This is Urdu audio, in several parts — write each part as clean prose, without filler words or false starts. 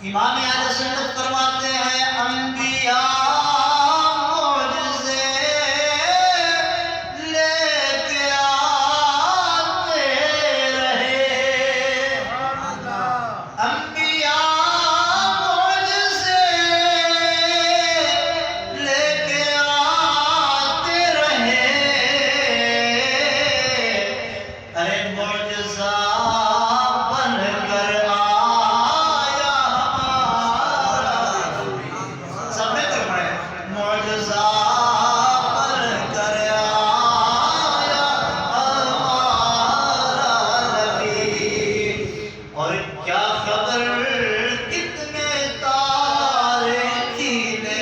امام اہل سنت فرماتے ہیں انبیاء معجزے لے کے آتے رہے، انبیاء معجزے لے کے آتے رہے، ارے معجزہ بن کر آیا ہمارا، سب میں کر پڑے معجزہ بن کر آیا ہمارا نبی، اور کیا خبر کتنے تارے کھیلے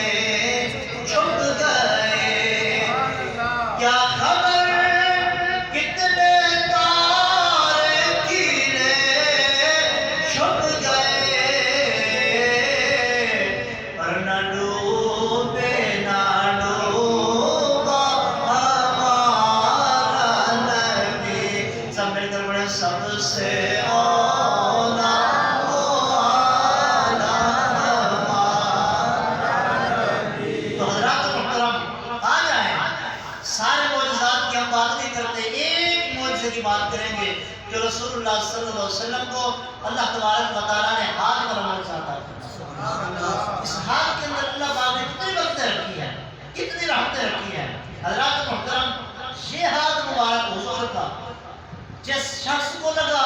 چھپ گئے، کیا خبر کتنے تارے کھیلے چھپ گئے، پر نہ ڈوبے نہ ڈوبا ہمارا نبی، سب مل کر پڑھیں سب سے اولا وہ آلہ ہمارا نبی۔ تو حضرات محترم آ جائیں، سارے معجزات کی ہم بات نہیں کرتے، ایک معجزے کی بات کریں گے جو رسول اللہ صلی اللہ علیہ وسلم کو اللہ تبارک و تعالیٰ نے ہاتھ پر معجزہ عطا کیا۔ اس ہاتھ کے اندر اللہ پاک نے کتنی برکتیں رکھی ہیں، کتنی رحمتیں رکھی ہیں۔ حضرات محترم یہ ہاتھ مبارک حضور کا جس شخص کو لگا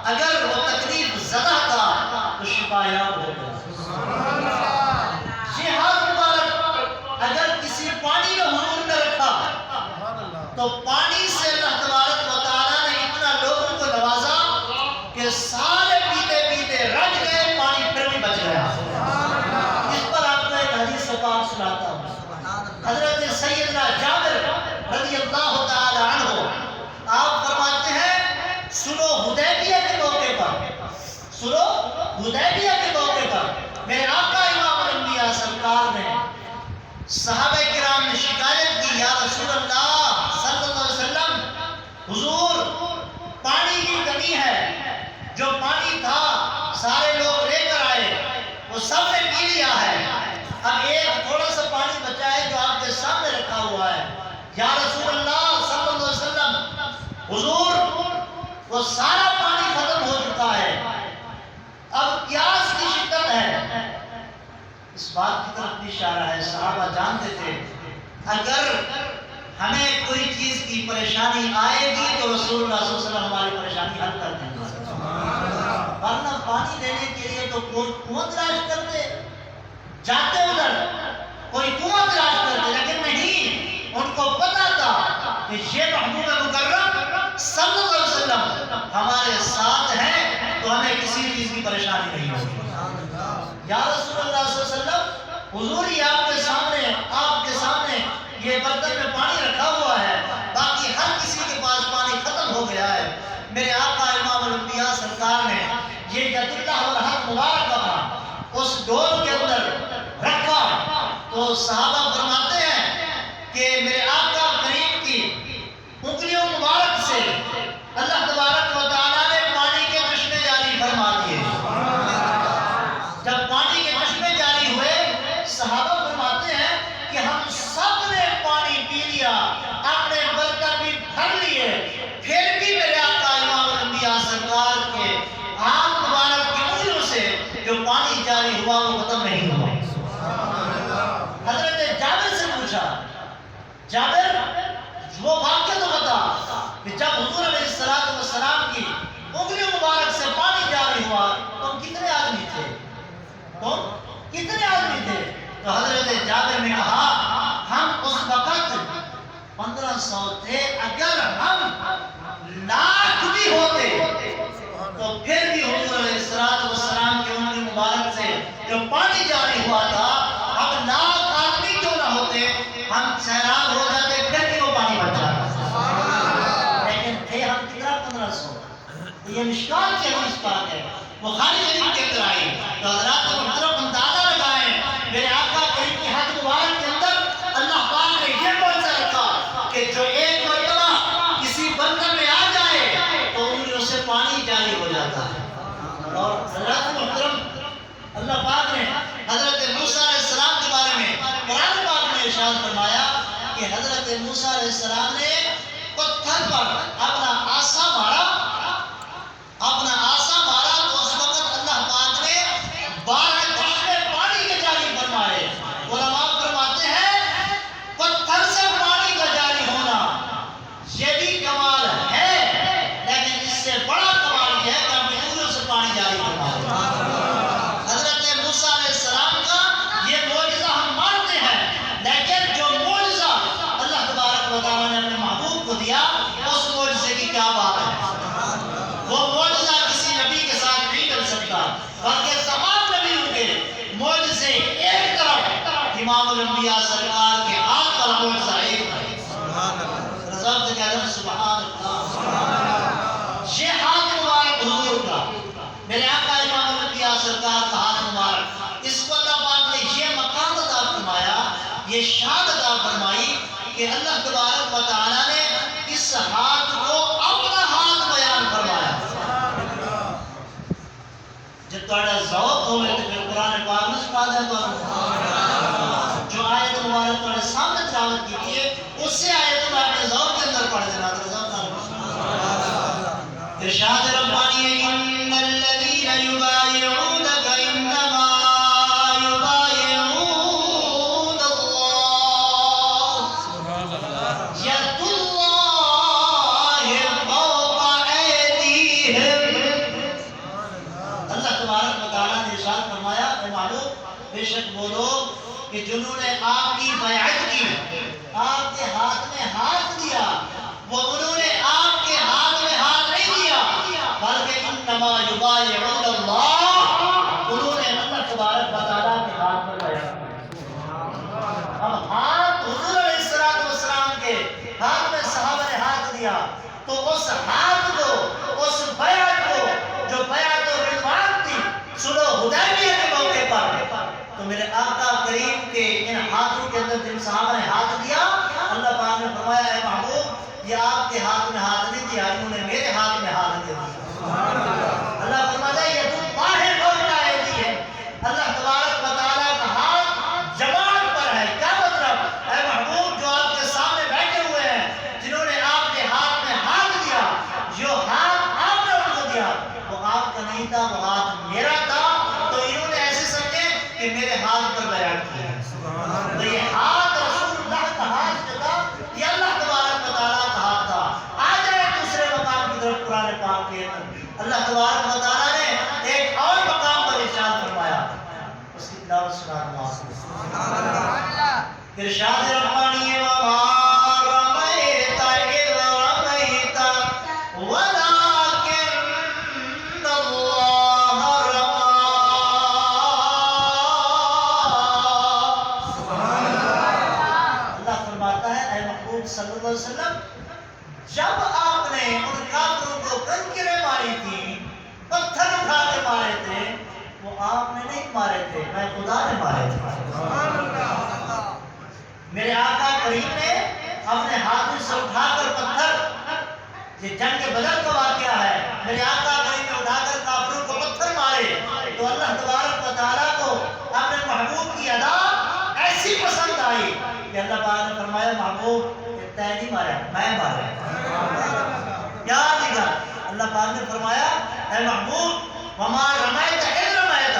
اگر وہ تکلیف زدہ تھا تو شفا یاب ہو گیا۔ یہ ہاتھ مبارک اگر کسی پانی میں حضور نے رکھا تو پانی سے اللہ تبارک و تعالیٰ نے اتنا لوگوں کو نوازا کہ سارے پیتے پیتے رج گئے، پانی پھر بھی بچ گیا۔ اس پر آپ کو ایک حدیث سے پاک سناتا ہوں۔ حضرت سیدنا جابر رضی اللہ تعالی عنہ آپ فرماتے ہیں سنو حدیبیہ کے موقع پر میرے آقا امام الانبیاء سرکار نے صحابہ کرام نے شکایت کی، یا رسول اللہ صلی اللہ علیہ وسلم حضور پانی کی کمی ہے، جو پانی تھا سارے لوگ لے کر آئے، وہ سب نے پی لیا ہے، اب ایک تھوڑا سا پانی بچا ہے جو آپ کے سامنے رکھا ہوا ہے، یا رسول اللہ صلی اللہ علیہ وسلم حضور وہ سارا پانی ختم ہو چکا ہے، اب پیاس کی شدت ہے۔ اس بات کی طرف بھی اشارہ ہے، صحابہ جانتے تھے اگر ہمیں کوئی چیز کی پریشانی آئے گی تو رسول اللہ صلی اللہ علیہ وسلم ہماری پریشانی حل کر دیں گے، ورنہ پانی لینے کے لیے تو کوئی کنواں تلاش کرتے، جاتے ادھر کوئی کنواں تلاش کرتے، لیکن نہیں، ان کو پتا تھا کہ یہ محبوب مکرم صلی اللہ علیہ وسلم ہمارے ساتھ ہیں تو ہمیں کسی چیز کی پریشانی نہیں ہوگی۔ یا رسول اللہ صلی اللہ علیہ وسلم حضور ہی آپ کے سامنے یہ برتن میں پانی رکھا ہوا ہے، باقی ہر کسی کے پاس پانی ختم ہو گیا ہے، میرے آقا امام الانبیاء سرکار نے یہ ید اللہ والحق مبارک اپنا اس ڈول کے اندر رکھا تو صحابہ فرماتے ہیں کہ میرے آقا کریم کی انگلیوں مبارک سے اللہ تبارک و تعالیٰ نے پانی کے چشمے جاری فرما دیے۔ جب پانی کے چشمے جاری ہوئے صحابہ فرماتے ہیں کہ ہم سب نے پانی پی لیا، اپنے برتن بھی بھر لیے، پھر بھی میرے آقا امام الانبیاء سرکار کے ہاتھ مبارک کی انگلیوں سے جو پانی جاری ہوا وہ ختم نہیں ہوا۔ حضرت جابر سے پوچھا، جابر وہ واقعہ تو بتا کہ جب حضور علیہ السلام کی انگلیوں مبارک سے پانی جاری ہوا تو کتنے آدمی تھے؟ تو حضرت جابر نے کہا ہم اس وقت 1500 تھے، اگر ہم لاکھ بھی ہوتے تو پھر بھی حضور علیہ السلام کی انگلی مبارک سے جو پانی جاری ہوا تھا، اب لاکھ آدمی کیوں نہ ہوتے ہم سیراب ہو جاتے، پھر بھی وہ پانی بچ جاتا، لیکن تھے ہم کتنا 1500۔ یہ مشکات کی حدیث پاک ہے، بخاری شریف کے اندر آئی۔ تو حضرات محترم اندازہ لگائیں میرے آقا کریم کے ہاتھ مبارک کے اندر اللہ پاک نے یہ معجزہ رکھا کہ جو ایک مرتبہ کسی بندر میں آ جائے تو انگلیوں سے پانی جاری ہو جائے۔ جاتا ہے۔ اور حضرات محترم، اللہ پاک نے حضرت موسیٰ علیہ السلام کے بارے میں قرآن پاک میں ارشاد فرمایا کہ حضرت موسیٰ علیہ السلام نے پتھر پر اپنا عصا مارا تو اس وقت اللہ پاک نے 12 چشمے پانی کے جاری فرمائے۔ علماء فرماتے ہیں پتھر سے پانی کا جاری ہونا یہ بھی کمال ہے، لیکن اس سے بڑا کمال یہ ہے کہ ہم انگلیوں سے پانی جاری فرمائے۔ حضرت موسیٰ علیہ السلام کا یہ معجزہ ہم مانتے ہیں، لیکن جو معجزہ اللہ تبارک و تعالیٰ نے اپنے محبوب کو دیا اس معجزے کی کیا بات ہے؟ وہ معجزہ کسی نبی کے ساتھ نہیں کر سکتا، بلکہ تمام نبیوں کے معجزے ایک طرف، امام الانبیاء سرکار کے ہاتھ کا معجزہ ایک طرف۔ رضا سے کہہ دیں سبحان اللہ۔ یہ ہاتھ مبارک حضور کا، میرے آقا امام الانبیاء سرکار کا ہاتھ مبارک، اس کو اللہ پاک نے یہ مقام عطا فرمایا، یہ شان عطا فرمائی کہ اللہ تبارک و تعالیٰ نے اس ہاتھ کو اپنا ہاتھ بیان فرمایا۔ جب تھوڑا ذوق ہو گئے تو پھر قرآن پاک میں سنا دیں تو جو آیت مبارک تھوڑے سامنے تلاوت کی ہے اس سے آیت میں اپنے ذوق کے اندر پڑھ دینا۔ ارشاد ربانی ہے ان الذین یبایعونک انما یبایعون اللہ ید اللہ فوق ایدیہم۔ اللہ تبارک و تعالیٰ نے ارشاد فرمایا اے معلوم بے شک وہ لوگ کہ جنہوں نے آپ کی بیعت کی، آپ کے ہاتھ میں ہاتھ دیا، وہ انہوں نے آپ کے ہاتھ میں ہاتھ نہیں دیا، بلکہ انما یبایعون اللہ، انہوں نے اللہ تبارک و تعالیٰ کے ہاتھ میں بیعت کی۔ اب ہاتھ حضور علیہ السلام کے ہاتھ میں صحابہ نے ہاتھ دیا، تو اس ہاتھ کو، اس بیعت کو جو بیعت و رضوان تھی صلح حدیبیہ کے موقع پر، تو میرے آقا کریم کے ان ہاتھوں کے اندر جن صحابہ نے ہاتھ دیا، اللہ پاک نے فرمایا اے محبوب یہ آپ کے ہاتھ میں ہاتھ نہیں دیا، انہوں نے میرے ہاتھ میں ہاتھ دیا۔ اللہ فرماتا ہے یہ تو باہر ہوتا ہے دی ہے، اللہ تبارک و تعالیٰ کا ہاتھ جماعت پر ہے۔ کیا مطلب؟ اے محبوب جو آپ کے سامنے بیٹھے ہوئے ہیں، جنہوں نے آپ کے ہاتھ میں ہاتھ دیا، جو ہاتھ آپ نے ان کو دیا وہ آپ کا نہیں تھا، وہ ہاتھ میرا تھا، تو انہوں نے ایسے سمجھے کہ میرے ہاتھ پر بیعت کی ہے۔ تو یہ ہاتھ رسول اللہ کا ہاتھ جو تھا یہ اللہ تبارک و تعالیٰ کا ہاتھ تھا۔ آ جائے دوسرے مقام کی طرف قرآن پاک کے اندر اللہ تبارک و تعالیٰ نے ایک اور مقام پر ارشاد فرمایا، اس کی تلاوت سنا دوں آپ کو۔ ارشاد ربانی ہے وَمَا رَمَيْتَ إِذْ رَمَيْتَ وَلَٰكِنَّ اللَّهَ رَمَىٰ۔ اللہ فرماتا ہے اے محبوب صلی اللہ علیہ وسلم جب آپ نے ان کافروں کو کنکریں ماری تھی، پتھر اٹھا کے مارے تھے، وہ آپ نے نہیں مارے تھے، میں خدا نے مارے تھے۔ میرے آقا کریم نے اپنے ہاتھوں سے اٹھا کر پتھر، یہ جنگ بدر کا واقعہ ہے، میرے آقا کریم نے اٹھا کر کافروں کو پتھر مارے، تو اللہ تبارک و تعالیٰ کو اپنے محبوب کی ادا ایسی پسند آئی کہ اللہ پاک نے فرمایا محبوب تے نہیں مارا، میں مارا۔ کیا دیکھا؟ اللہ پاک نے فرمایا اے محبوب وَمَا رَمَيْتَ إِذْ رَمَيْتَ،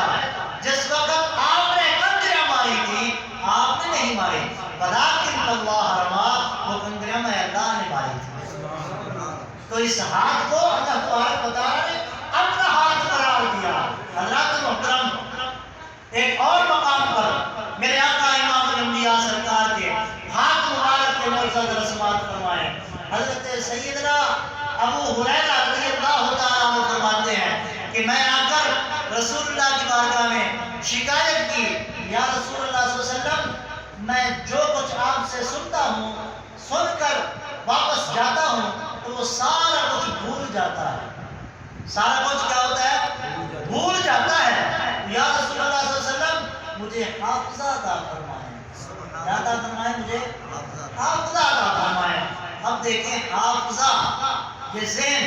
جس وقت آپ نے کنکریاں ماری تھی آپ نے نہیں ماری، وَلَٰكِنَّ اللَّهَ رَمَىٰ، وہ کنکریاں میں اللہ نے ماری تھی۔ تو اس ہاتھ کو اللہ تبارک و تعالیٰ نے اپنا ہاتھ قرار دیا۔ حضرات محترم ایک اور مقام پر میرے آقا امام الانبیاء سرکار کے ہاتھ مبارک کے معجزہ رسمات فرمائے۔ حضرت سیدنا ابو ہریرہ رضی اللہ تعالیٰ عنہ فرماتے ہیں کہ میں آ کر رسول اللہ کی بارگاہ میں شکایت کی، یا رسول اللہ صلی اللہ علیہ وسلم میں جو کچھ آپ سے سنتا ہوں، سن کر واپس جاتا ہوں تو وہ سارا کچھ بھول جاتا ہے۔ سارا کچھ کیا ہوتا ہے؟ بھول جاتا ہے۔ یا رسول اللہ صلی اللہ علیہ وسلم مجھے حافظہ عطا فرمائیں، کیا عطا فرمائیں؟ مجھے حافظہ عطا فرمائیں۔ اب دیکھیں حافظہ یہ ذہن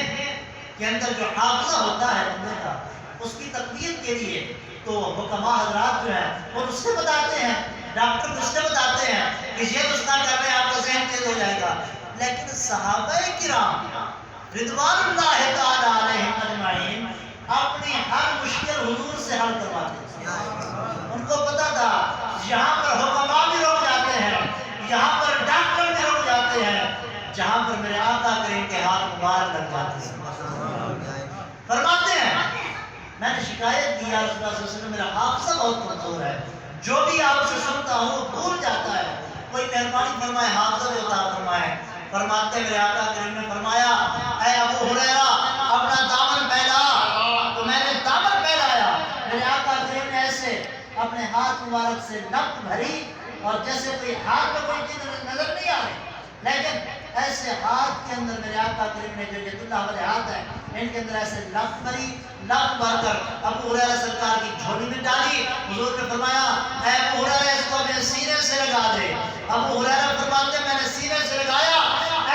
کے اندر جو حافظہ ہوتا ہے بندے کا، اس کی تقویت کے لیے تو حکماء حضرات جو ہیں وہ نسخے بتاتے ہیں، ڈاکٹر نسخے بتاتے ہیں کہ یہ نسخہ کر لیں آپ کا ذہن تیز ہو جائے گا. لیکن صحابہ کرام رضوان اللہ تعالی علیہم اجمعین اپنی ہر مشکل حضور سے حل کرواتے تھے. ان کو پتا تھا یہاں پر حکماء بھی رک جاتے ہیں، یہاں پر ڈاکٹر بھی رک جاتے ہیں، جہاں پر میرے آقا کریم کے ہاتھ مبارک لگ جاتے ہیں. فرماتے ہیں میں نے شکایت کی یا رسول اللہ صلی اللہ علیہ وسلم میرا حافظہ بہت کمزور ہے، جو بھی آپ سے سنتا ہوں بھول جاتا ہے، کوئی مہربانی فرمائے حافظہ بھی عطا فرمائے. فرماتے میرے آقا کریم نے فرمایا اے ابو ہریرہ اپنا دامن پھیلا. تو میں نے دامن پھیلایا، میرے آقا کریم نے ایسے اپنے ہاتھ مبارک سے لپٹ بھری، اور جیسے کوئی ہاتھ میں کوئی چیز نظر نہیں آ رہی، لیکن ایسے ہاتھ کے اندر میرے آقا کریم نے جو ید اللہ والے ہاتھ ہیں ان کے اندر ایسے لپٹ بھری، لپٹ بھر کر ابو ہریرہ سرکار کی جھولی میں ڈالی. حضور نے فرمایا اے ابو ہریرہ اس کو اپنے سینے سے لگا دے. ابو ہریرہ فرماتے میں نے سینے سے لگایا،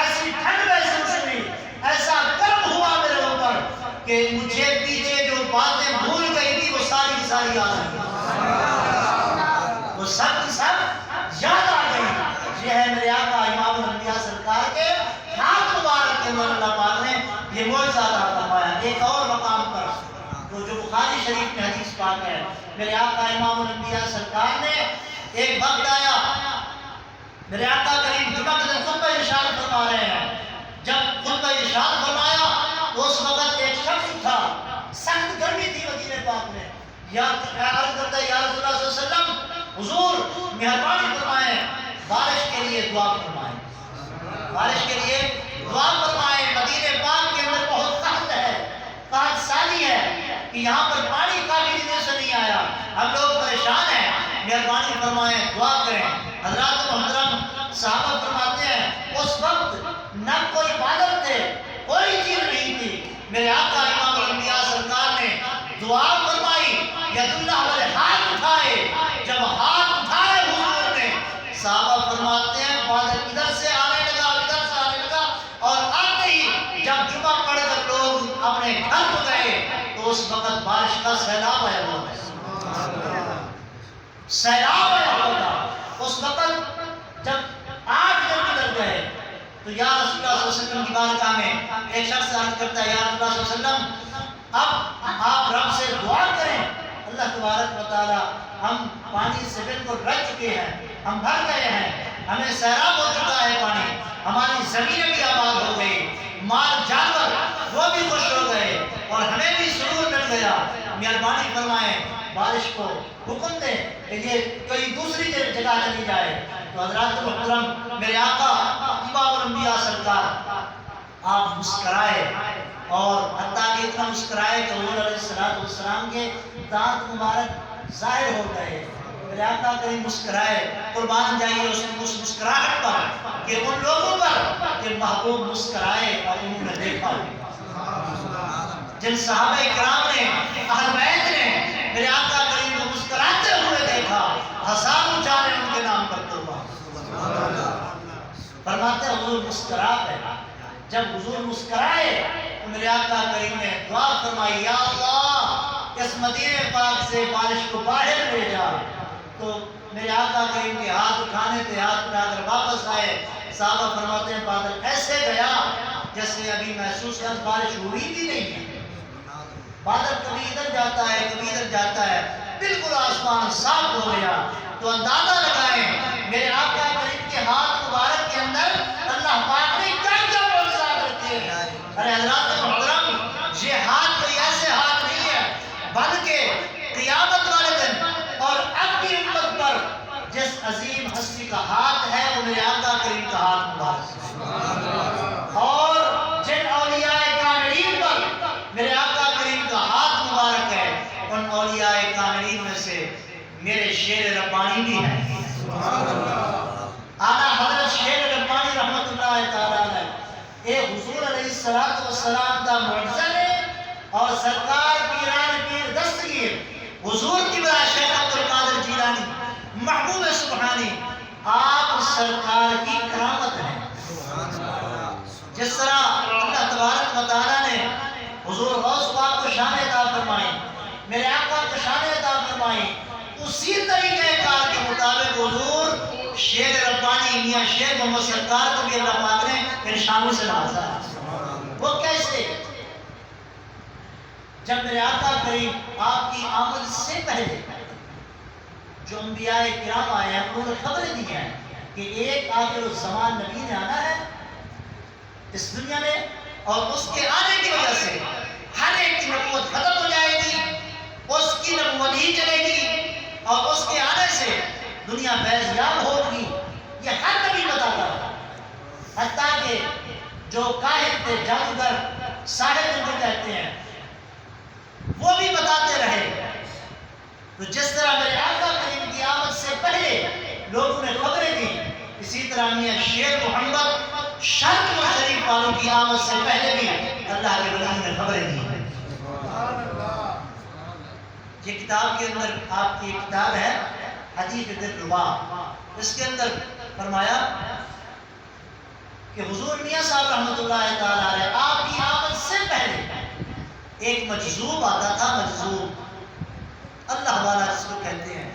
ایسی ٹھنڈ محسوس ہوئی، ایسا گرم ہوا میرے اوپر کہ مجھے پیچھے جو باتیں بھول گئی تھی وہ ساری کی ساری یاد آ گئی، وہ سب کی سب یاد آ گئی. یہ ہے میرے آقا امام الانبیاء سرکار کے ہاتھ مبارک کے اندر اللہ پاک نے یہ معجزہ عطا فرمایا. ایک اور مقام پر تو جو بخاری شریف میں حدیث پاک ہے، میرے آقا امام الانبیاء سرکار نے ایک وقت آیا، میرے آقا کریم جمعہ کے دن خطبہ ارشاد فرما رہے ہیں. جب خطبہ ارشاد فرمایا تو اس وقت ایک شخص تھا، سخت گرمی تھی مدینہ پاک میں. یا عرض کرتا ہے یا رسول اللہ صلی اللہ علیہ وسلم حضور مہربانی فرمائیں بارش کے لیے دعا فرمائیں، بارش کے لیے دعا فرمائیں. مدینہ پاک کے اندر بہت قحط ہے، قحط سالی ہے کہ یہاں پر پانی کافی دنوں سے نہیں آیا، ہم لوگ پریشان ہیں، مہربانی فرمائیں دعا کریں. حضرات محترم صحابہ فرماتے ہیں اس وقت نہ کوئی بادل تھے، کوئی چیز نہیں تھی. میرے آقا امام الانبیاء سرکار نے دعا فرمائی، ید اللہ والے ہاتھ اٹھائے. جب ہاتھ اٹھائے حضور نے، صحابہ فرماتے ہیں بادل ادھر سے آنے لگا، ادھر سے آنے لگا، اور آتے ہی جب جمعہ پڑھ کر لوگ اپنے گھر کو گئے تو اس وقت بارش کا سیلاب آیا ہوا ہے، سیلاب آیا ہوگا. اس وقت جب 8 دن گزر گئے تو یا رسول اللہ صلی اللہ علیہ وسلم کی بارگاہ میں ایک شخص عرض کرتا ہے یا رسول اللہ صلی اللہ علیہ وسلم اب آپ رب سے دعا کریں، اللہ تبارک و تعالی ہم پانی سے بالکل رہ چکے ہیں، ہم بھر گئے ہیں، ہمیں سیراب ہو چکا ہے پانی، ہماری زمینیں بھی آباد ہو گئی، مال جانور وہ بھی خوش ہو گئے اور ہمیں بھی سرور مل گیا. مہربانی فرمائیں بارش کو حکم دیں کہ یہ کوئی دوسری جگہ چلی جائے. تو حضرات محترم میرے آقا امام الانبیاء سرکار آپ مسکرائے، اور حتیٰ کہ اتنا مسکرائے کہ حضور علیہ السلام کے دانت مبارک ظاہر ہو گئے. میرے آقا کریم مسکرائے، قربان جائیے اس مسکراہٹ پر کہ ان لوگوں پر کہ محبوب مسکرائے اور انہوں نے دیکھا جن صحابہ کرام نے اہل بیت نے میرے آقا کریم کو مسکراتے ہوئے دیکھا، ہزاروں جانیں ان کے نام پر قربان. فرماتے حضور مسکرا ہے. جب حضور مسکرائے تو میرے آقا کریم نے دعا فرمائی یا اللہ اس مدینہ پاک سے بارش کو باہر لے جا. تو میرے آقا کریم کے ہاتھ اٹھانے تھے، ہاتھ اٹھا کر واپس آئے. صحابہ فرماتے ہیں بادل ایسے گیا جیسے ابھی محسوس کر بارش ہوئی بھی نہیں ہے. بادل کبھی ادھر جاتا ہے کبھی ادھر جاتا ہے، بالکل آسمان صاف ہو گیا. تو اندازہ لگائیں میرے آقا کریم کے ہاتھ مبارک کے اندر اللہ پاک نے کیا کیا معجزات رکھے ہیں. ارے حضرات محترم یہ ہاتھ کوئی ایسے ہاتھ نہیں ہے، بلکہ قیامت والے دن اور اب کی امت پر جس عظیم ہستی کا ہاتھ ہے وہ میرے آقا کریم کا ہاتھ مبارک ہے. اور جن اولیاء کاملین پر میرے آقا کریم کا ہاتھ مبارک ہے، ان اولیاء کاملین میں سے میرے شیر ربانی بھی ہیں. اعلیٰ حضرت شیر ربانی رحمت اللہ تعالیٰ علیہ ایک حضور علیہ السلام کا معجزہ ہے، اور سرکار پیران پیر دستگیر حضور کی برا شیخ عبد القادر جیلانی محبوب سبحانی آپ سرکار کی کرامت ہے. جس طرح اللہ تبارک و تعالیٰ نے حضور غوث پاک کو شان عطا فرمائیں، میرے آقا کو شان عطا فرمائیں، اسی طریقے کار کے مطابق حضور شیر ربانی میاں شیر محمد سرکار کو بھی اللہ پاک نے میرے شاموں سے نوازا ہے۔ وہ کیسے؟ جب میرے آقا کریم آپ کی آمد سے پہلے جو انبیاء کرام آئے ہیں انہوں نے خبریں دی ہیں کہ ایک آخر الزمان نبی نے آنا ہے اس دنیا میں، اور اس کے آنے کی وجہ سے ہر ایک کی نبوت ختم ہو جائے گی، اس کی نبوت ہی چلے گی، اور اس کے آنے سے دنیا فیض یاب ہوگی۔ یہ ہر نبی بتاتا ہے، حتیٰ کہ جو کاہن تھے، جادوگر، ساحر جن کو کہتے ہیں، وہ بھی بتاتے رہے۔ تو جس طرح میرے آقا کریم کی آمد سے پہلے لوگوں نے خبریں دی، اسی طرح میاں شیر محمد شرق و شریف والوں کی آمد سے پہلے بھی اللہ کے ولیوں نے خبریں دی۔ یہ کتاب کے اندر آپ کی ایک کتاب ہے حدیث دلربا، اس کے اندر فرمایا کہ حضور میاں صاحب رحمۃ اللہ تعالی علیہ آپ کی آمد سے پہلے ایک مجذوب آتا تھا، مجذوب اللہ والا جس کو کہتے ہیں،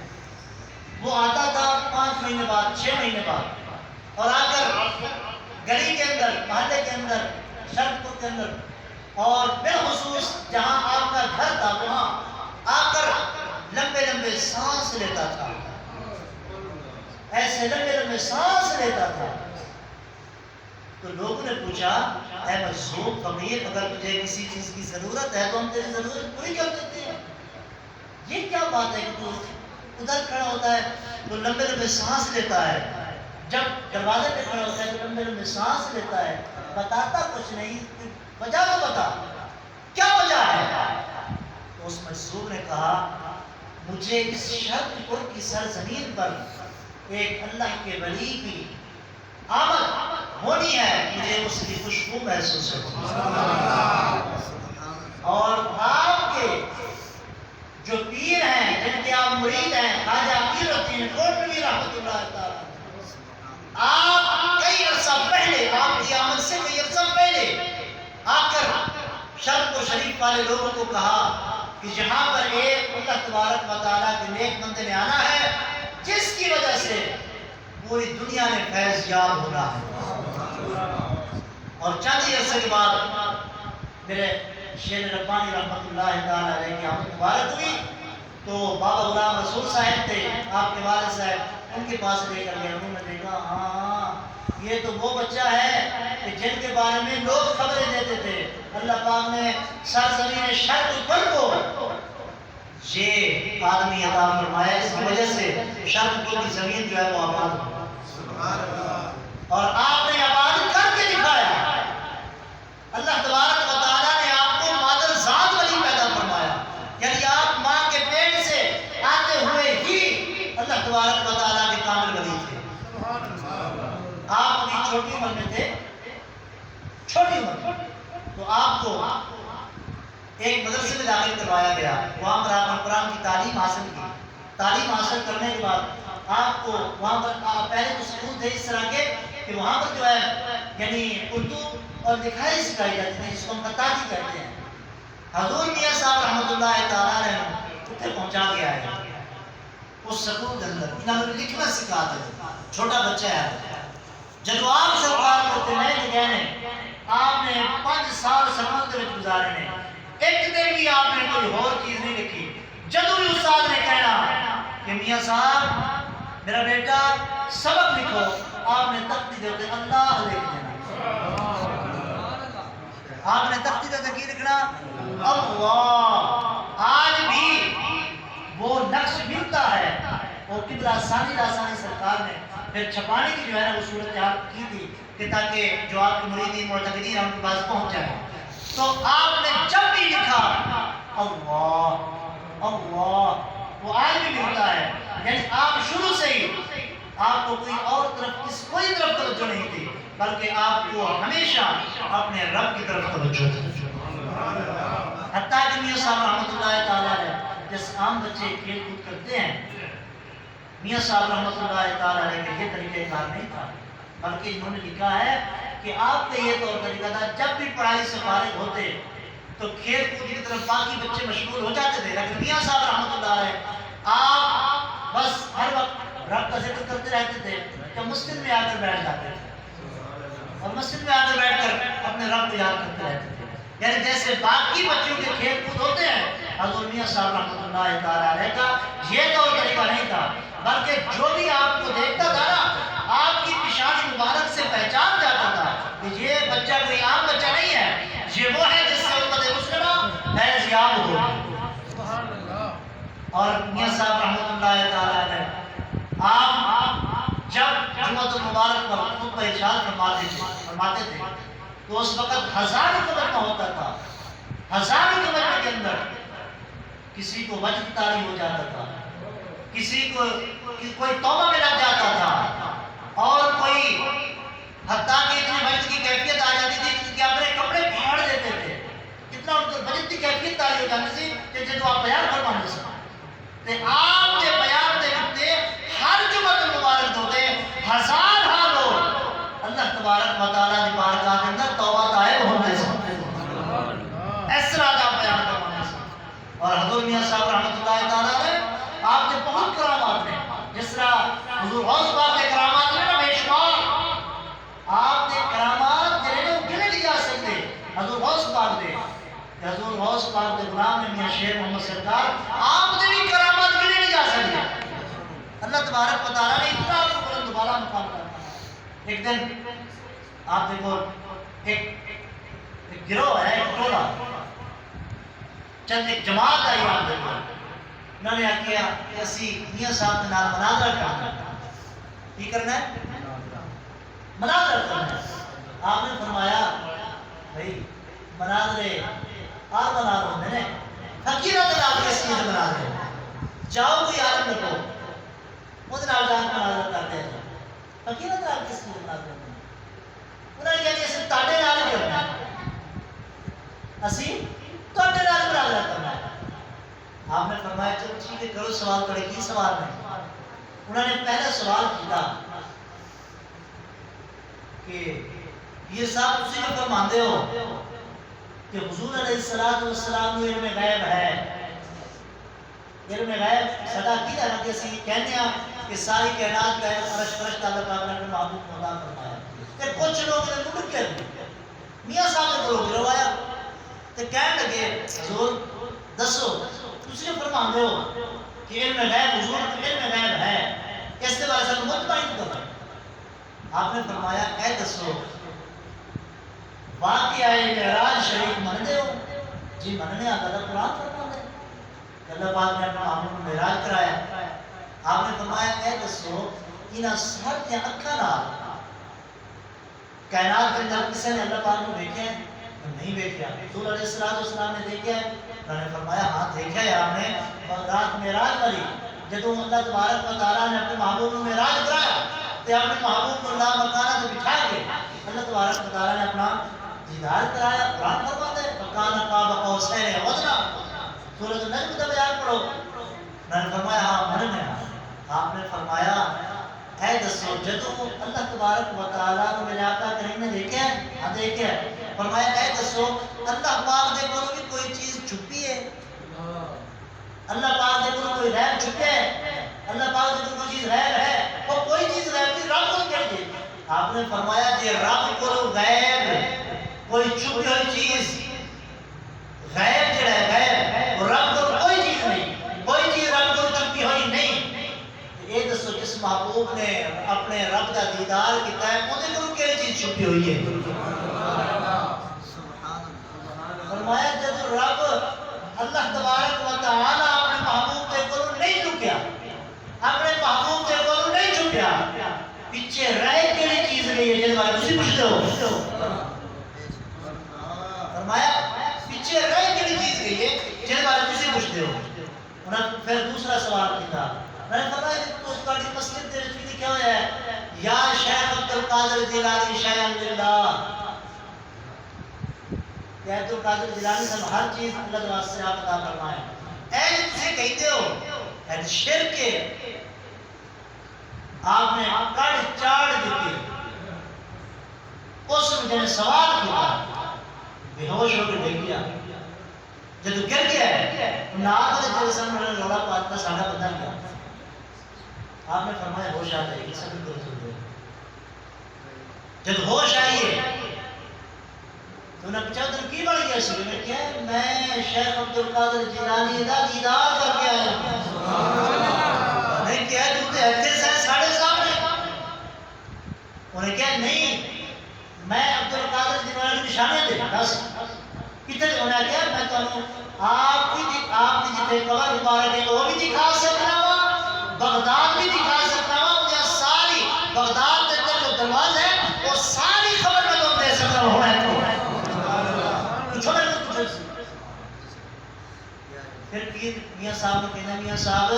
وہ آتا تھا 5 مہینے بعد، 6 مہینے بعد، اور آ کر گلی کے اندر، محلے کے اندر، شرق پور کے اندر، اور بالخصوص جہاں آپ کا گھر تھا وہاں آ کر لمبے لمبے سانس لیتا تھا، ایسے لمبے لمبے سانس لیتا تھا۔ تو لوگوں نے پوچھا، اے مجذوب فقیر، اگر تجھے کسی چیز کی ضرورت ہے تو ہم تیری ضرورت پوری کر دیتے ہیں، یہ کیا بات ہے کہ تو ادھر کھڑا ہوتا ہے تو لمبے لمبے سانس لیتا ہے، جب دروازے پہ کھڑا ہوتا ہے تو لمبے لمبے سانس لیتا ہے، بتاتا کچھ نہیں، وجہ تو بتا، کیا وجہ ہے؟ تو اس مجذوب نے کہا، مجھے اس شرق پور کی سرزمین پر ایک اللہ کے ولی کی آمد ہونی ہے، مجھے اس کی خوشبو محسوس ہوتی ہے، اور آپ کے جو پیر ہیں، جن کے آپ مرید ہیں، خواجہ پیر الدین کوٹلی رحمۃ اللہ تعالی، آپ کئی عرصہ پہلے، آپ کی آمد سے کئی عرصہ پہلے آ کر شرق و شریف والے لوگوں کو کہا کہ یہاں پر ایک اللہ تبارک و تعالیٰ کے نیک بندے نے آنا ہے جس کی وجہ سے پوری دنیا نے فیض یاب ہونا ہے۔ اور چند ہی عرصے کے بعد میرے شیر ربانی رحمۃ اللہ تعالیٰ علیہ کی آمد مبارک ہوئی، تو بابا غلام رسول صاحب تھے، آپ کے والد صاحب، ان کے پاس لے کر گئے، انہوں نے دیکھا، ہاں یہ تو وہ بچہ ہے کہ جن کے بارے میں لوگ خبریں دیتے تھے، اللہ پاک نے سرزمین شرق پر کو یہ آدمی عطا فرمایا، اس کی وجہ سے شرق کی زمین جو ہے وہ آباد ہوئی، اور آپ نے آباد کر کے دکھایا۔ اللہ تبارک و تعالیٰ نے آپ کو مادر ذات ولی پیدا فرمایا، یعنی آپ ماں کے پیٹ سے آتے ہوئے ہی اللہ تبارک و تعالیٰ کے کامل ولی تھے۔ آپ بھی چھوٹی عمر میں تھے، چھوٹی عمر میں، تو آپ کو ایک مدرسے میں داخل کروایا گیا، وہاں پر آپ نے قرآن کی تعلیم حاصل کی، تعلیم حاصل کرنے کے بعد آپ کو وہاں پر پہلے تو سکول تھے اس طرح کے کہ وہاں پر جو ہے یعنی اردو اور لکھائی سکھائی جاتی تھی، جس کو ہم خطاطی کہتے ہیں۔ حضور میاں صاحب رحمۃ اللہ تعالیٰ نے اتنے پہنچا دیا ہے اس سکول کے اندر، انہوں نے لکھنا سکھا دیا، چھوٹا بچہ ہے۔ جب آپ سرکار کرتے ہیں کہنے آپ نے 5 سال سکول کے وچ گزارے نے، ایک دن بھی آپ نے کوئی اور چیز نہیں لکھی۔ جدو بھی استاد نے کہنا کہ میاں صاحب میرا بیٹا سبق لکھو، آپ نے تختی دیتے اللہ لکھ دینا، آپ نے تختی دیتے کی لکھنا اللہ۔ آج بھی وہ نقش ملتا ہے، وہ قبلہ ثانی سرکار نے پھر چھپانے کی جو ہے نا وہ صورتحال کی تھی کہ تاکہ جو آپ کے مریدین معتقدین ان کے پاس پہنچ جائے۔ تو آپ نے جب بھی لکھا اللہ اللہ، وہ آج بھی ملتا ہے، یعنی آپ شروع سے ہی آپ کو کوئی اور طرف کوئی طرف توجہ نہیں تھی، بلکہ آپ کو ہمیشہ اپنے رب کی طرف توجہ تھی۔ حتیٰ کہ میاں صاحب رحمۃ اللہ تعالیٰ علیہ جس عام بچے کھیل کود کرتے ہیں، میاں صاحب رحمۃ اللہ تعالیٰ علیہ کے یہ طریقہ کار نہیں تھا، بلکہ انہوں نے لکھا ہے کہ آپ کا یہ طور طریقہ تھا، جب بھی پڑھائی سے فارغ ہوتے تو کھیل کود کی طرف باقی بچے مشغول ہو جاتے تھے، لیکن میاں صاحب رحمۃ اللہ علیہ آپ بس ہر وقت رب کا ذکر کرتے رہتے تھے کہ مسجد میں آ کر بیٹھ جاتے تھے اور مسجد میں آ کر بیٹھ کر اپنے رب کو یاد کرتے رہتے تھے. یعنی جیسے باقی بچوں کے کھیل کود ہوتے ہیں، حضرت میاں صاحب رحمۃ اللہ تعالیٰ علیہ کا یہ طور طریقہ نہیں تھا، بلکہ جو بھی آپ کو دیکھتا تھا نا، آپ کی پیشانی مبارک سے پہچان جاتا تھا کہ یہ بچہ کوئی عام بچہ نہیں ہے، یہ وہ ہے جس سے امت مسلمہ فیض یاب ہو. اور میاں صاحب رحمۃ اللہ تعالیٰ علیہ آپ جب جمعۃ المبارک پر خطبہ ارشاد فرماتے تھے تو اس وقت ہزاروں کا مجمع ہوتا تھا، ہزاروں کے مجمع کے اندر کسی کو وجد طاری ہو جاتا تھا، کسی کو کوئی توبہ میں لگ جاتا تھا، اور کوئی حتیٰ کہ اتنی وجد کی کیفیت آ جاتی تھی کہ اپنے کپڑے پھاڑ دیتے تھے، اتنا ان کو وجد کی کیفیت طاری ہو جاتی تھی کہ جدو آپ بیان فرمانے سے آپ کے بیان دے ہوتے ہر جمعۃ المبارک ہوتے ہزار لوگ اللہ تبارک و تعالیٰ نے بارگاہ کے اندر توبہ طائب ہونے سے اس طرح کا بیان فرمانے سے. اور حضور میاں صاحب رحمۃ اللہ تعالیٰ نے آپ کے بہت کرامات ہیں، جس طرح حضور غوث پاک کے کرامات نے نا بے شمار، آپ نے کرامات جنہیں وہ گنے نہیں جا سکتے حضور غوث پاک دے، کہ حضور غوث پاک کے غلام نے میاں شیر محمد سرکار آپ نے بھی کرامات گنے نہیں جا سکتے. اللہ تبارک و تعالیٰ نے اتنا آپ کو بلند بالا مقام کرا. ایک دن آپ دیکھو ایک گروہ ہے، ایک ٹولہ، چند ایک جماعت آئی، آپ دیکھو انہوں نے کیا کہ اسی میاں صاحب کے نام مناظرہ کرنا ہے. کی کرنا ہے؟ مناظرہ کرنا ہے. آپ نے فرمایا بھائی مناظرے آپ بنا رہے ہیں نے حقیقت آپ کس چیز بنا رہے ہیں، جاؤ کوئی عالم رکھو خود نال جان مناظرہ کرتے ہیں، حقیقت آپ کس چیز بنا رہے ہیں. انہوں نے کہا کہ اسے تاڑے نال کرنا ہے، اسی تاڑے نال مناظرہ کرنا ہے. آپ نے فرمایا چلو ٹھیک ہے کرو سوال کرے، کی سوال نہیں. انہوں نے پہلا سوال کیا کہ یہ صاحب تسی جو فرماندے ہو کہ حضور علیہ السلام کو علم غیب ہے، علم غیب صدا کی جانا کہ اسی کہنے ہیں کہ ساری کائنات کا علم عرش فرشتہ اللہ پاک نے محبوب کو عطا فرمایا. کہ کچھ لوگ نے مڑ کے میاں صاحب نے بولو گروایا تو کہنے لگے حضور دسو تسی جو فرماندے ہو کہ علم غیب حضور علم غیب ہے، اس کے بارے سے مطمئن کرو. آپ نے فرمایا اے دسو واقعہ معراج شریف مانتے ہو؟ جی مننے اللہ قرآن فرماتا ہے کہ اللہ پاک نے اپنے محبوب کو معراج کرایا. آپ نے فرمایا اے دسو انہاں سر تے اکھاں نال کائنات کے اندر کسی نے اللہ پاک کو دیکھا ہے؟ نہیں دیکھا. حضور علیہ السلام نے دیکھا ہے؟ انہوں نے فرمایا ہاں دیکھا ہے آپ نے رات معراج والی جدوں اللہ تبارک و تعالیٰ نے اپنے محبوب کو معراج کرایا تو اپنے محبوب کو اللہ مکانہ سے بٹھا کے اللہ تبارک و تعالیٰ نے اپنا دیدار کرایا. قرآن فرماتا ہے فکان قاب قوسین او ادنی، سورۃ النجم کا بیان پڑھو. میں نے فرمایا ہاں من میں. آپ نے فرمایا اے دسو جدوں اللہ تبارک و تعالیٰ کو میرے آقا کریم نے دیکھا ہے؟ ہاں دیکھا ہے. فرمایا اے دسو اللہ پاک دے کول بھی کوئی چیز چھپی ہے؟ اللہ پاک دے کول کوئی غیب چھپے ہے؟ اللہ پاک دے کول کوئی چیز غیب ہے؟ وہ کوئی چیز غیب نہیں، رب کو کہتے. آپ نے فرمایا جی رب کو غیب کوئی چھپی ہوئی چیز غیب جڑا ہے غیب وہ رب کو کوئی چیز نہیں، کوئی چیز رب کو چھپی ہوئی نہیں. یہ دسو جس محبوب نے اپنے رب کا دیدار کیتا ہے انہیں کو کیڑی چیز چھپی ہوئی ہے؟ فرمایا جب رب اللہ تبارک و تعالی اپنے محبوب کے کو نہیں لکیا، اپنے محبوب کے کو نہیں چھپیا، پیچھے رہ کیڑی چیز گئی ہے جس بارے تسی پوچھتے ہو؟ فرمایا پیچھے رہ کیڑی چیز گئی ہے جس بارے تسی پوچھتے ہو؟ انہوں نے پھر دوسرا سوال کیا. میں نے فرمایا تو تہاڈی مسجد دے وچ لکھیا ہوا ہے یا شیخ عبد القادر جیلانی شیئا للہ، کہ عبد القادر جیلانی صاحب ہر چیز اللہ واسطے سے آپ عطا فرمائے. اے جو تسی کہتے ہو اے شرک ہے. آپ نے کڑ چاڑ دیتی اس نے جنہیں سوال کیا بے ہوش ہو کے دیکھ لیا جب گر گیا نال والے جڑے سن انہوں نے رولا پاتا ساڈا بندہ گیا. آپ نے فرمایا ہوش آ جائے گی صبر کرو تھوڑی دیر. جب ہوش آئیے تو انہیں پوچھا تم کی بن گیا سی؟ میں کہا میں شیخ عبد القادر جیلانی دا دیدار کر کے آیا ہوں. نہیں کہا تو تے ایتھے سے ساڑھے سامنے. انہیں کہا نہیں میں عبد القادر جیلانی کی نشانیاں دے بس کتنے. انہیں کہا میں تمہیں آپ کی جتنے قبر مبارک ہے وہ بھی دکھا سکنا وا، بغداد بھی دکھا سکنا وا. مجھے ساری بغداد کے اندر جو دروازے ہیں وہ ساری خبر میں تم دے سکتا ہوں. پھر پیر میاں صاحب نے کہنا میاں صاحب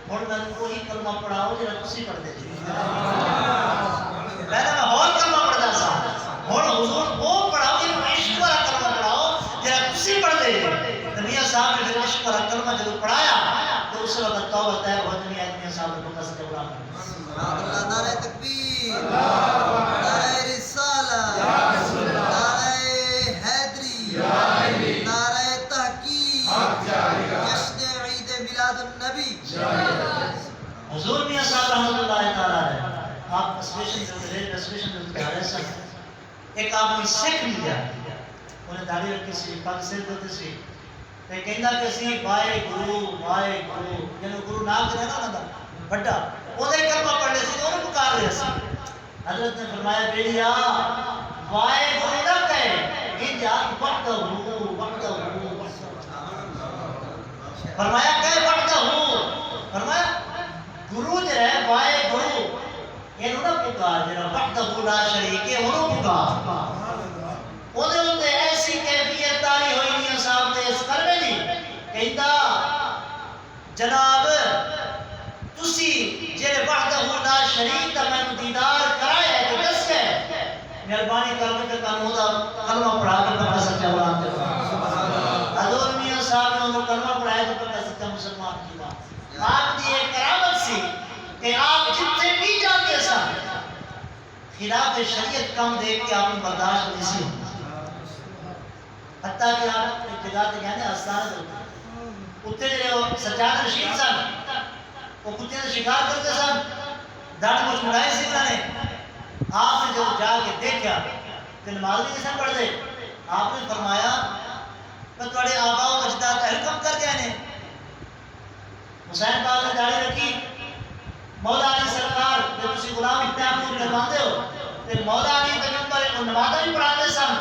ہوں میں وہی کلمہ پڑھاؤ جا تھی پڑھتے تھے. پہلے میں اور کلمہ پڑھتا سا، ہوں حضور وہ پڑھاؤ جا عشق والا کلمہ پڑھاؤ جا تھی پڑھتے تھے. میاں صاحب نے پھر عشق والا کلمہ جب پڑھایا تو اس وقت توبہ طیب ہو جائے. میاں صاحب نے پتہ سے غلام اللہ نعرہ تکبیر، نعرہ رسالہ، نعرہ حیدری، نعرہ تحقیق، جشن عید میلاد النبی. حضور میاں صاحب رحمۃ اللہ تعالیٰ ہے. آپ اسپیشن جو رہے سن ایک آپ نے سکھ لیا انہیں داڑھی رکھی سی پگ سر دے سی تے کہندا کہ اسی وائے گرو یعنی گرو نام تے نا انہاں دا بڑا اودے کلمہ پڑھ لے سی انہوں پکار رہے سی. حضرت نے فرمایا بیڑیا وائے گرو نہ کہے ان جا وقت فرمایا کہ وقت فرمایا گرو جو ہے وائے گرو یہ نہ پکار جڑا وحدہ لا شریک ہے انہوں پکار. اودے اوتے ایسی کیفیت تاری ہوئی میاں صاحب نے اس کرنے دی کہندا جناب تسی جڑے وحدہ لا شریک دا میں دیدار کرایا ہے تو دس ہے مہربانی کر کے تانوں دا کلمہ پڑھا کے پتہ سچا اولاد دے. حضور میاں صاحب نے انہوں کلمہ پڑھایا تو پتہ سچا مسلمان کیتا. آپ دی ایک کرامت سی کہ آپ جتنے بھی جاتے سن خلاف شریعت کم دیکھ کے آپ نے برداشت نہیں سی. حتیٰ کہ آپ ایک جگہ تے گئے آستانے دے اتنے جو سجاد رشید سن وہ کتے کا شکار کرتے سن داڑھی مچھ مڑائی سی انہوں نے. آپ نے جب جا کے دیکھا کہ نماز بھی کسے پڑھ دے آپ نے فرمایا کہ تھوڑے آبا و اجداد حکم کر گئے نے. حسین پاک نے داڑھی رکھی مولا علی سرکار جب تسی غلام ابن عبداللہ کرواندے ہو تے مولا علی دے نمبر کو نمازاں بھی پڑھاندے سن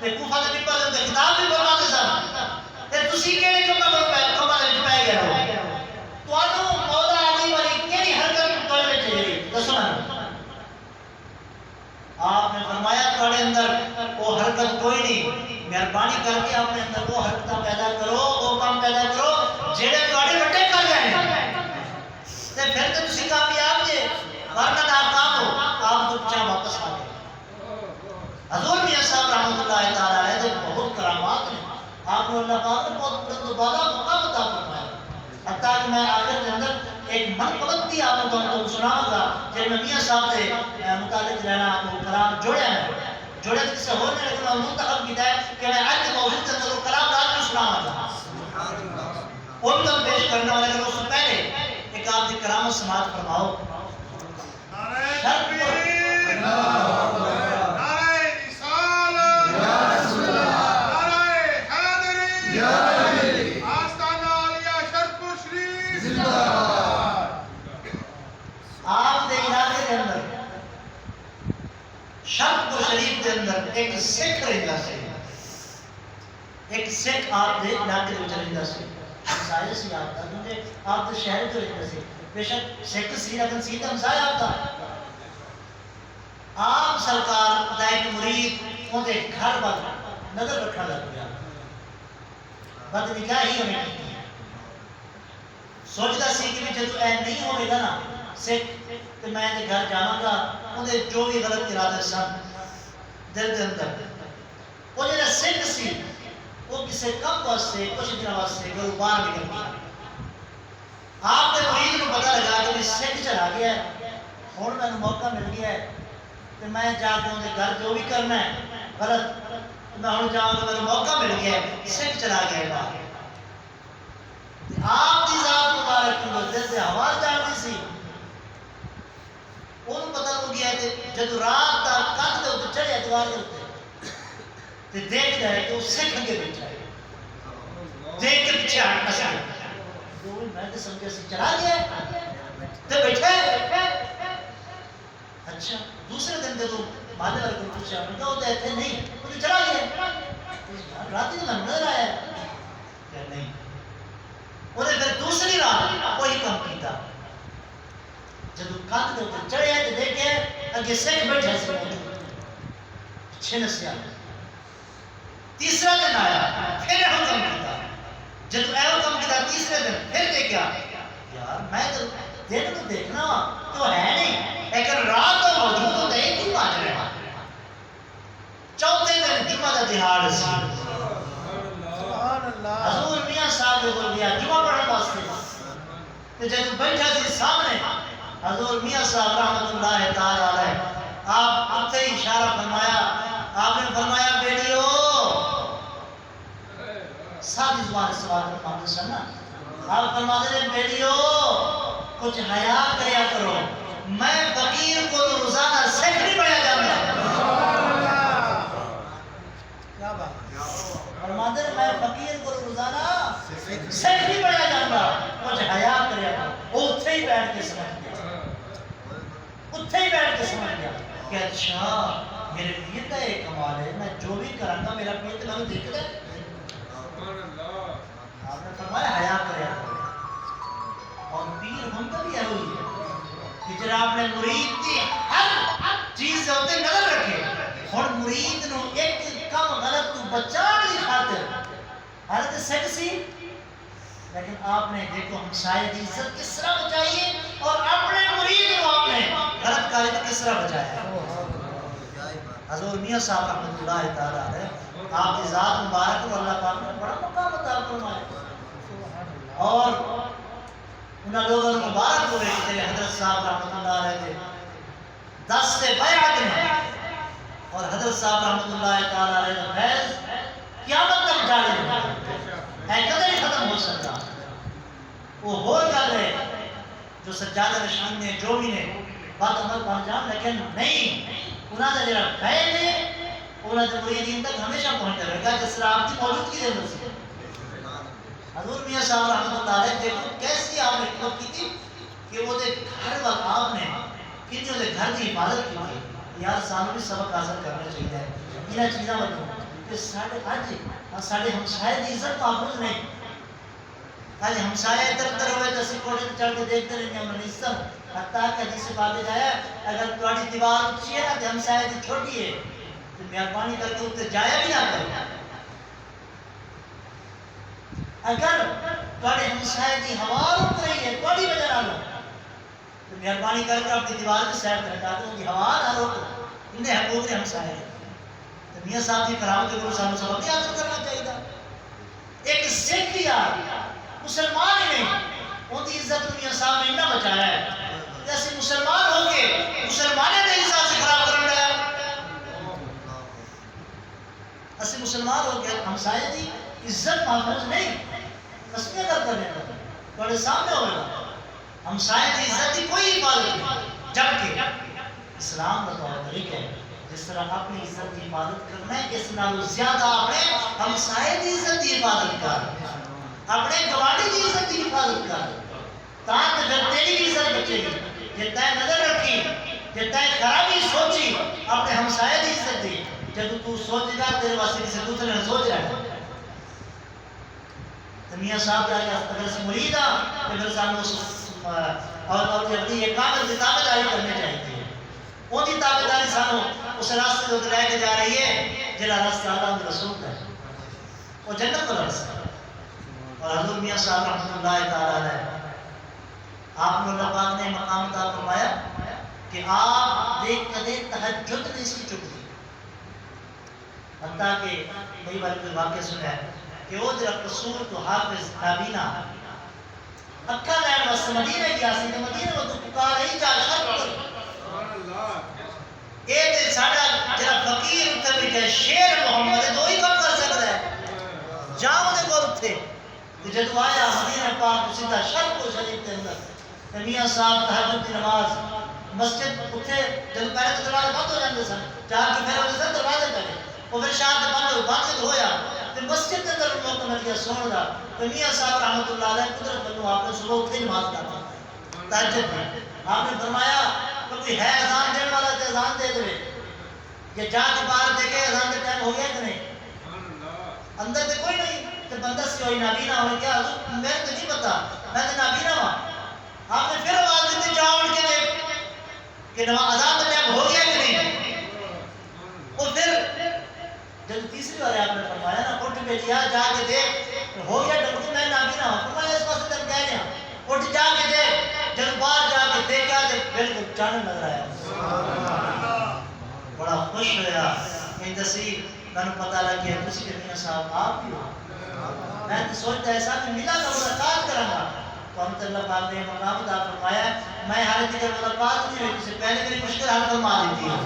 تے کوفہ دے پیپل دے خطاب بھی فرماندے سن تے تسی کیڑے کماں دے وچ پے گئے ہو؟ تانوں مولا علی والی کیڑی حرکت تواڈے وچ ہے دسو نا. آپ نے فرمایا تواڈے اندر وہ حرکت کوئی نہیں، مہربانی کر کے اپنے اندر وہ حرکت پیدا کرو وہ کام پیدا کرو جڑے تواڈے وڈے کر گئے ہیں تے پھر تے تسی کامیاب جے ورنہ ناکام ہو. آپ تو پیچھے واپس آ گئے. حضور میاں صاحب رحمۃ اللہ تعالیٰ علیہ دے بہت کرامات ہیں. آپ نے اللہ پاک نے بہت بلند و بالا مقام عطا فرمایا. حتیٰ کہ میں آخر کے اندر ایک منقبت بھی آپ کو سناؤں گا جب میں میاں صاحب سے متعلق رہنا وہ کلام جوڑیا ہے جوڑے کسی اور نے لیکن میں منتخب کیا ہے کہ میں آج کے موضوع کے اندر وہ کلام رات میں سناؤں گا. وہ بھی ہم پیش کرنے والے لیکن اس سے پہلے ایک آپ کی کرامت سماعت فرماؤ. آپ دے علاقے کے اندر شرق شریف کے اندر ایک سکھ رہتا سی. ایک سکھ آپ دے علاقے میں رہتا سی. مسائل سی آپ کا کیونکہ آپ دے شہر جو رہتا سی بے شک سکھ سی لیکن سیدھا مسائل آپ کا. آپ سرکار دا ایک مرید ان کے گھر پر نظر رکھنا لگ گیا. بد نگاہی ہمیں کی سوچتا سی کہ جب اے نہیں ہوئے گا نا سکھ تو میں نے گھر جانا گا انہیں جو بھی غلط ارادے سن دل دے اندر وہ جنہیں سکھ سی وہ کسی کم واسطے کچھ دن واسطے گھروں باہر نکل گیا. آپ کے مرید کو پتہ لگا کہ سکھ چلا گیا ہے ہوں میں موقع مل گیا ہے تو میں جا کے انہیں گھر جو بھی کرنا ہے غلط میں ہوں جاؤں تو میرے موقع مل گیا سکھ چلا گیا باہر آپ کی ذات مبارک کی وجہ سے ہوا جاتی سی ان پتہ ہو گیا کہ جب رات تک کد دے اوپر چڑھے اتوار دے اوپر تے دیکھ جائے کہ وہ سکھ اگے بیٹھا ہے دیکھ کے پیچھے ہٹنا شروع میں تو سمجھا سی چلا گیا تے بیٹھا ہے اچھا دوسرے دن جب مالے والے کو پوچھا میں کہا ہوتا ہے تھے نہیں وہ تو چلا گیا رات ہی تو میں نظر آیا کہ نہیں انہیں پھر دوسری رات وہی کام کیتا جب کد دے اوپر چڑھے تو دیکھے اگے سکھ بیٹھا سی پیچھے نسیا تیسرا دن آیا پھر حکم کیتا جب اے حکم کیتا تیسرے دن پھر دیکھا یار میں تو دن تو دیکھنا تو ہے نہیں لیکن رات تو موجود ہوتا ہے کیوں آج رہا چوتھے دن جمعہ دا دہاڑ سی حضور میاں صاحب کو بول دیا جمعہ پڑھنے واسطے تو جب بیٹھا سی سامنے حضور میاں صاحب رحمۃ اللہ تعالی علیہ آپ سے اشارہ فرمایا آپ نے فرمایا بیٹیو سادی زبان سے سوال فرماتے سننا آپ فرماتے ہیں بیٹیو کچھ حیا کریا کرو میں فقیر کو روزانہ سکھ نہیں پڑھا جاتا کیا بات فرماتے ہیں میں فقیر کو روزانہ سکھ نہیں پڑھا جاتا کچھ حیا کریا کرو وہ اتھے ہی بیٹھ کے سمجھ گیا اتھے ہی بیٹھ کے سمجھ گیا کہ اچھا میرے پیر کا ایک کمال ہے میں جو بھی کروں گا میرا پیر تو میں دیکھ دے آپ نے فرمایا حیا کریا کرو اور پیر ہم کا بھی ہے ہوئی ہے کہ جناب آپ نے مرید کی ہر چیز سے ہوتے نظر رکھے اور مرید نو ایک کم غلط تو بچان کی خاطر حالت سکھ سی لیکن آپ نے دیکھو ہمسائے کی عزت کس طرح بچائیے اور اپنے مرید کو آپ نے غلط کاری تو کس طرح بچایا حضور میاں صاحب رحمۃ اللہ تعالی علیہ آپ کی ذات مبارک کو اللہ پاک نے بڑا مقام عطا فرمایا اور انہاں لوگوں نے مبارک ہوئے کہ حضرت صاحب رحمۃ اللہ علیہ تھے دست بیعت میں اور حضرت صاحب رحمۃ اللہ تعالی علیہ کا فیض قیامت تک جاری ہے کدے نہیں ختم ہو سکتا وہ ہو کر رہے جو سجادہ نشین نے جو بھی نے بات عمل پہنچ جان لیکن نہیں انہاں کا جڑا فیض ہے انہاں کے مریدین تک ہمیشہ پہنچتا رہے گا جس طرح آپ کی موجودگی دے سے حضور میاں صاحب رحمۃ اللہ علیہ دیکھو کیسی آپ نے خدمت کی تھی کہ وہ دے گھر وقت آپ نے کنیوں دے گھر کی حفاظت کی تھی یار سانو بھی سبق حاصل کرنا چاہیے انہاں چیزاں بتاؤ کہ ساڑھے ہمسائے کی عزت محفوظ نہیں آج ہمسائے ادھر ہوئے تو اسی کوٹے چڑھ کے دیکھتے رہتے ہیں منیسم حتیٰ کہ حدیث سے بات جایا اگر تمہاری دیوار اچھی ہے نا تو ہمسائے کی چھوٹی ہے تو مہربانی کر کے اتنے جایا بھی نہ کرو اگر تمہارے ہمسائے کی ہوا رک رہی ہے تمہاری وجہ نہ لو تو مہربانی کر کے اپنی دیوار کی سیر کر ہٹا دو ان کی ہوا نہ روکو انہیں حقوق نے ہمسائے ہیں تو میاں صاحب کی کرامت کے گرو صاحب سبق نہیں حاصل کرنا چاہیے تھا ایک سکھ یار مسلمان ہی نہیں ان کی عزت میاں صاحب نے نہ بچایا ہے جیسے مسلمان ہو کے مسلمانوں نے عزت سے خراب کر لیا ایسے مسلمان ہو کے ہمسائے کی عزت محفوظ نہیں تسمیہ کر رہے ہیں تھوڑے سامنے ہوگا ہمسائے کی عزت کی کوئی حفاظت نہیں جبکہ اسلام کا طور طریقہ ہے جس طرح اپنی عزت کی حفاظت کرنا ہے اس نالوں زیادہ اپنے ہمسائے کی عزت کی حفاظت کر اپنے گواڑی کی عزت کی حفاظت کر تاکہ جب تیری بھی عزت بچے گی جتنا نظر رکھی جتنا خرابی سوچی اپنے ہمسائے کی عزت دی جب تو سوچے گا تیرے واسطے کسی دوسرے نے سوچ رہا ہے تو میاں صاحب اگر سے مرید آ اگر سانو اور اپنی یہ کامل کی تابعداری کرنے چاہیے ان کی تابعداری سانو اس راستے کو لے کے جا رہی ہے جہاں راستہ اللہ کے رسول کا ہے وہ جنت کا راستہ اور حضور میاں صاحب رحمۃ اللہ تعالی علیہ آپ نے اللہ پاک نے مقام عطا فرمایا کہ آپ دیکھ کدے تہجد نہیں اس کی چکتی حتیٰ کہ کئی بار کوئی واقعہ سنا ہے کہ وہ جب قصور تو حافظ نابینا اکھا لین واسطے مدینہ گیا سی تو مدینہ وہ تو پکار ہی جا یہ تے ساڈا جڑا فقیر تے بیٹھا شیر محمد دو ہی کم کر سکتا ہے جاؤ دے کول اتھے تے جدوں آیا مدینہ پاک سیدھا شرق کو شریف کے اندر تے میاں صاحب تہجد کی نماز مسجد اتھے جدوں پہلے تو دروازے بند ہو جاندے سن چار کے پھر ہوندے سن دروازے پہلے وہ پھر شام تے بند ہویا تے مسجد کے اندر موقع مل گیا سون دا تے میاں صاحب رحمۃ اللہ علیہ قدرت بنو آپ نے صبح اٹھ کے نماز پڑھا تہجد کی آپ نے فرمایا کوئی ہے اذان دینے والا تے اذان دے دے کہ جا کے باہر دیکھے اذان کا ٹائم ہو گیا کہ نہیں اندر تے کوئی نہیں تے بندہ سے ہوئی نابینا ہوئی کیا حضور میں تو نہیں پتا میں تو نابینا ہوں آپ نے پھر آواز دیتی جاؤ اٹھ کے دیکھ کہ اذان کا ٹائم ہو گیا کہ نہیں اور پھر جب تیسری بار آپ نے فرمایا نا اٹھ کے جا کے دیکھ ہو گیا ڈبکی میں نابینا ہوں فرمایا اس پاس تم کہہ دیا اٹھ جا کے دیکھ جب باہر جا کے دیکھا تو بالکل چاند نظر آیا بڑا خوش ہوا میں دسی میں پتہ لگ گیا تسی کہ میاں صاحب آپ ہی ہو میں تو سوچتا ایسا کہ ملا کا ملاقات کروں گا تو ہم اللہ پاک نے مقام عطا فرمایا میں ہر دیگر ملاقات نہیں ہوئی سے پہلے میری مشکل حل فرما دیتی ہے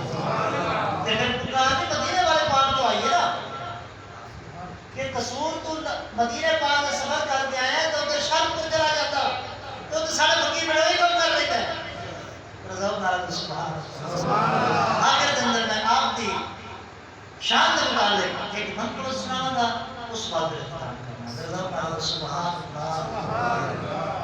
لیکن پکار کے مدینے والے پاک تو آئیے نا کہ قصور تو مدینے پاک میں سفر کر کے آیا ہے تو ادھر شرق کو چلا جاتا تو سارے فقیر بڑے وہی کم کر لیتا ہے رضا نارد سبحان آخر کے اندر میں آپ کی شان کے متعلق ایک منقبت سناؤں گا اس بات پر اختتام کرنا رضا نارد سبحان اللہ